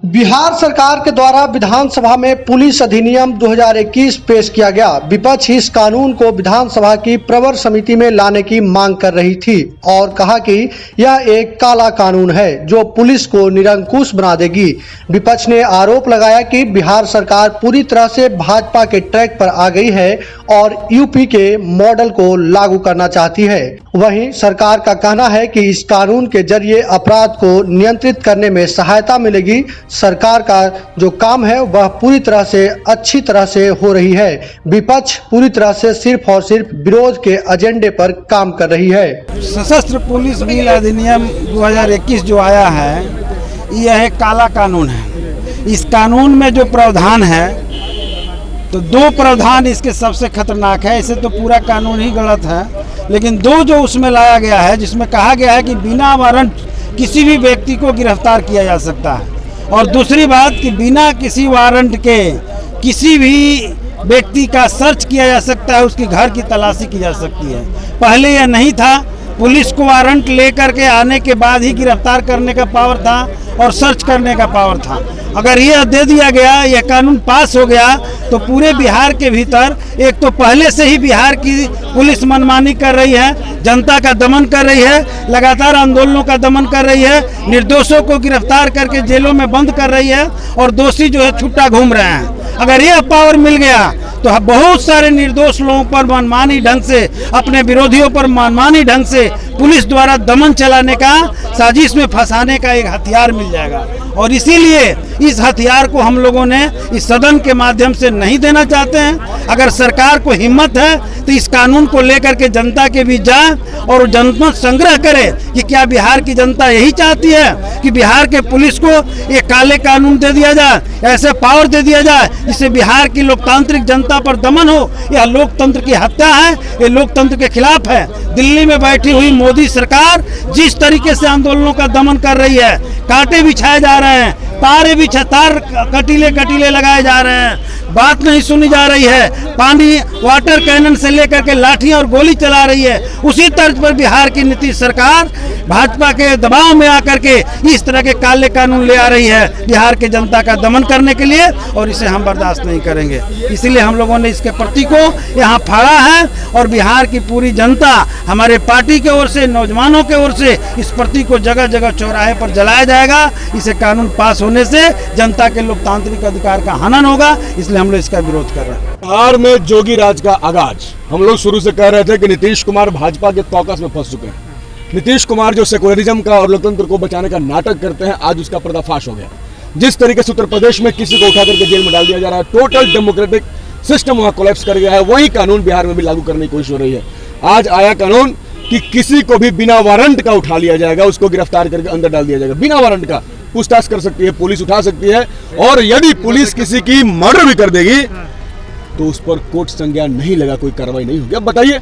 बिहार सरकार के द्वारा विधानसभा में पुलिस अधिनियम 2021 पेश किया गया। विपक्ष इस कानून को विधानसभा की प्रवर समिति में लाने की मांग कर रही थी और कहा कि यह एक काला कानून है जो पुलिस को निरंकुश बना देगी। विपक्ष ने आरोप लगाया कि बिहार सरकार पूरी तरह से भाजपा के ट्रैक पर आ गई है और यूपी के मॉडल को लागू करना चाहती है। वहीं सरकार का कहना है कि इस कानून के जरिए अपराध को नियंत्रित करने में सहायता मिलेगी। सरकार का जो काम है वह पूरी तरह से अच्छी तरह से हो रही है। विपक्ष पूरी तरह से सिर्फ और सिर्फ विरोध के एजेंडे पर काम कर रही है। सशस्त्र पुलिस बिल अधिनियम 2021 जो आया है यह एक काला कानून है। इस कानून में जो प्रावधान है तो दो प्रावधान इसके सबसे खतरनाक है। इसे तो पूरा कानून ही गलत है, लेकिन दो जो उसमें लाया गया है जिसमें कहा गया है कि बिना वारंट किसी भी व्यक्ति को गिरफ्तार किया जा सकता है, और दूसरी बात कि बिना किसी वारंट के किसी भी व्यक्ति का सर्च किया जा सकता है, उसके घर की तलाशी की जा सकती है। पहले यह नहीं था, पुलिस को वारंट लेकर के आने के बाद ही गिरफ्तार करने का पावर था और सर्च करने का पावर था। अगर यह दे दिया गया, यह कानून पास हो गया तो पूरे बिहार के भीतर एक तो पहले से ही बिहार की पुलिस मनमानी कर रही है, जनता का दमन कर रही है, लगातार आंदोलनों का दमन कर रही है, निर्दोषों को गिरफ्तार करके जेलों में बंद कर रही है और दोषी जो है छुट्टा घूम रहे हैं। अगर यह पावर मिल गया तो बहुत सारे निर्दोष लोगों पर मनमानी ढंग से, अपने विरोधियों पर मनमानी ढंग से पुलिस द्वारा दमन चलाने का, साजिश में फंसाने का एक हथियार मिल जाएगा। और इसीलिए इस हथियार को हम लोगों ने इस सदन के माध्यम से नहीं देना चाहते हैं। अगर सरकार को हिम्मत है तो इस कानून को लेकर के जनता के बीच जाए और जनमत संग्रह करे कि क्या बिहार की जनता यही चाहती है कि बिहार के पुलिस को एक काले कानून दे दिया जाए, ऐसे पावर दे दिया जाए जिससे बिहार की लोकतांत्रिक जनता पर दमन हो। यह लोकतंत्र की हत्या है, ये लोकतंत्र के खिलाफ है। दिल्ली में बैठी हुई मोदी सरकार जिस तरीके से आंदोलनों का दमन कर रही है, कांटे बिछाए जा रहे हैं, तार कटीले लगाए जा रहे हैं, बात नहीं सुनी जा रही है, पानी वाटर कैनन से लेकर के लाठियां और गोली चला रही है। उसी तर्ज पर बिहार की नीतीश सरकार भाजपा के दबाव में आकर के इस तरह के काले कानून ले आ रही है बिहार के जनता का दमन करने के लिए, और इसे हम बर्दाश्त नहीं करेंगे। इसीलिए हम लोगों ने इसके प्रति को यहाँ फाड़ा है और बिहार की पूरी जनता हमारे पार्टी की ओर से, नौजवानों की ओर से इस प्रति को जगह जगह चौराहे पर जलाया जाएगा। इसे कानून पास होने से जनता के लोकतांत्रिक अधिकार का हनन होगा, इसलिए हम लोग इसका विरोध कर रहे हैं। बिहार में जोगी राज का आगाज हम लोग शुरू से कह रहे थे कि नीतीश कुमार भाजपा के कॉकस में फंस चुके हैं। नीतीश कुमार जो सेकुलरिज्म का और लोकतंत्र को बचाने का नाटक करते हैं, आज उसका पर्दाफाश हो गया। जिस तरीके से उत्तर प्रदेश में किसी को उठा करके जेल में डाल दिया जा रहा है, टोटल डेमोक्रेटिक सिस्टम वहां कोलैप्स कर गया है, वही कानून बिहार में भी लागू करने की कोशिश हो रही है। आज आया कानून कि किसी को भी बिना वारंट का उठा लिया जाएगा, उसको गिरफ्तार करके अंदर डाल दिया जाएगा। बिना वारंट का पूछताछ कर सकती है पुलिस, उठा सकती है, और यदि पुलिस किसी की मर्डर भी कर देगी तो उस पर कोर्ट संज्ञान नहीं लगा, कोई कार्रवाई नहीं होगी। अब बताइए,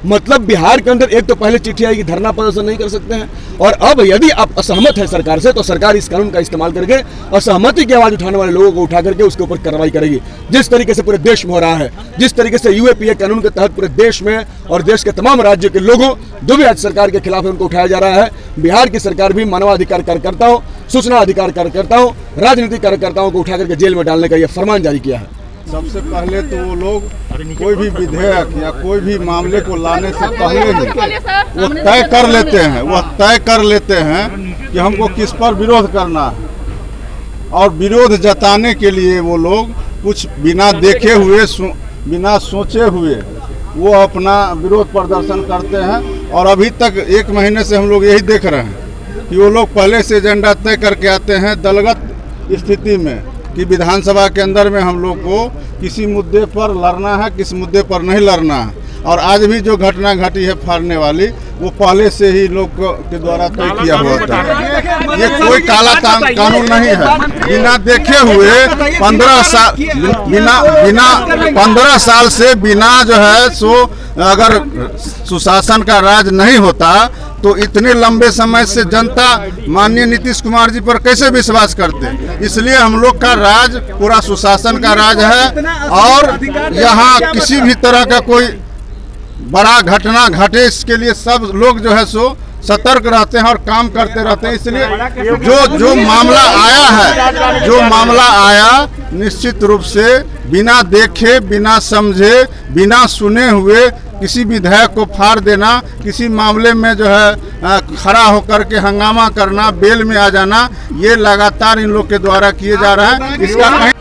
मतलब बिहार के अंदर एक तो पहले चिट्ठी आएगी, धरना प्रदर्शन नहीं कर सकते हैं, और अब यदि आप असहमत है सरकार से तो सरकार इस कानून का इस्तेमाल करके असहमति की आवाज उठाने वाले लोगों को उठा करके उसके ऊपर कार्रवाई करेगी। जिस तरीके से पूरे देश में हो रहा है, जिस तरीके से यूएपीए कानून के तहत पूरे देश में और देश के तमाम राज्यों के लोगों जो भी आज सरकार के खिलाफ है उनको उठाया जा रहा है, बिहार की सरकार भी मानवाधिकार कार्यकर्ताओं, सूचना अधिकार कार्यकर्ताओं, राजनीतिक कार्यकर्ताओं को उठा करके जेल में डालने का यह फरमान जारी किया है। सबसे पहले तो वो लोग कोई भी विधेयक या कोई भी मामले को लाने से पहले ही वो तय कर लेते हैं कि हमको किस पर विरोध करना है, और विरोध जताने के लिए वो लोग कुछ बिना देखे हुए, बिना सोचे हुए वो अपना विरोध प्रदर्शन करते हैं। और अभी तक 1 महीने से हम लोग यही देख रहे हैं कि वो लोग पहले से एजेंडा तय करके आते हैं दलगत स्थिति में कि विधानसभा के अंदर में हम लोग को किसी मुद्दे पर लड़ना है, किस मुद्दे पर नहीं लड़ना है। और आज भी जो घटना घटी है फाड़ने वाली, वो पहले से ही लोग के द्वारा तय किया हुआ था। ये कोई काला कानून नहीं है। बिना देखे हुए 15 साल से बिना जो है सो अगर सुशासन का राज नहीं होता तो इतने लंबे समय से जनता माननीय नीतीश कुमार जी पर कैसे विश्वास करते। इसलिए हम लोग का राज पूरा सुशासन का राज है, और यहाँ किसी भी तरह का कोई बड़ा घटना घटे इसके लिए सब लोग जो है सो सतर्क रहते हैं और काम करते रहते हैं। इसलिए जो मामला आया निश्चित रूप से बिना देखे, बिना समझे, बिना सुने हुए किसी विधायक को फाड़ देना, किसी मामले में जो है खड़ा होकर के हंगामा करना, बेल में आ जाना, ये लगातार इन लोग के द्वारा किए जा रहा है। इसका कहीं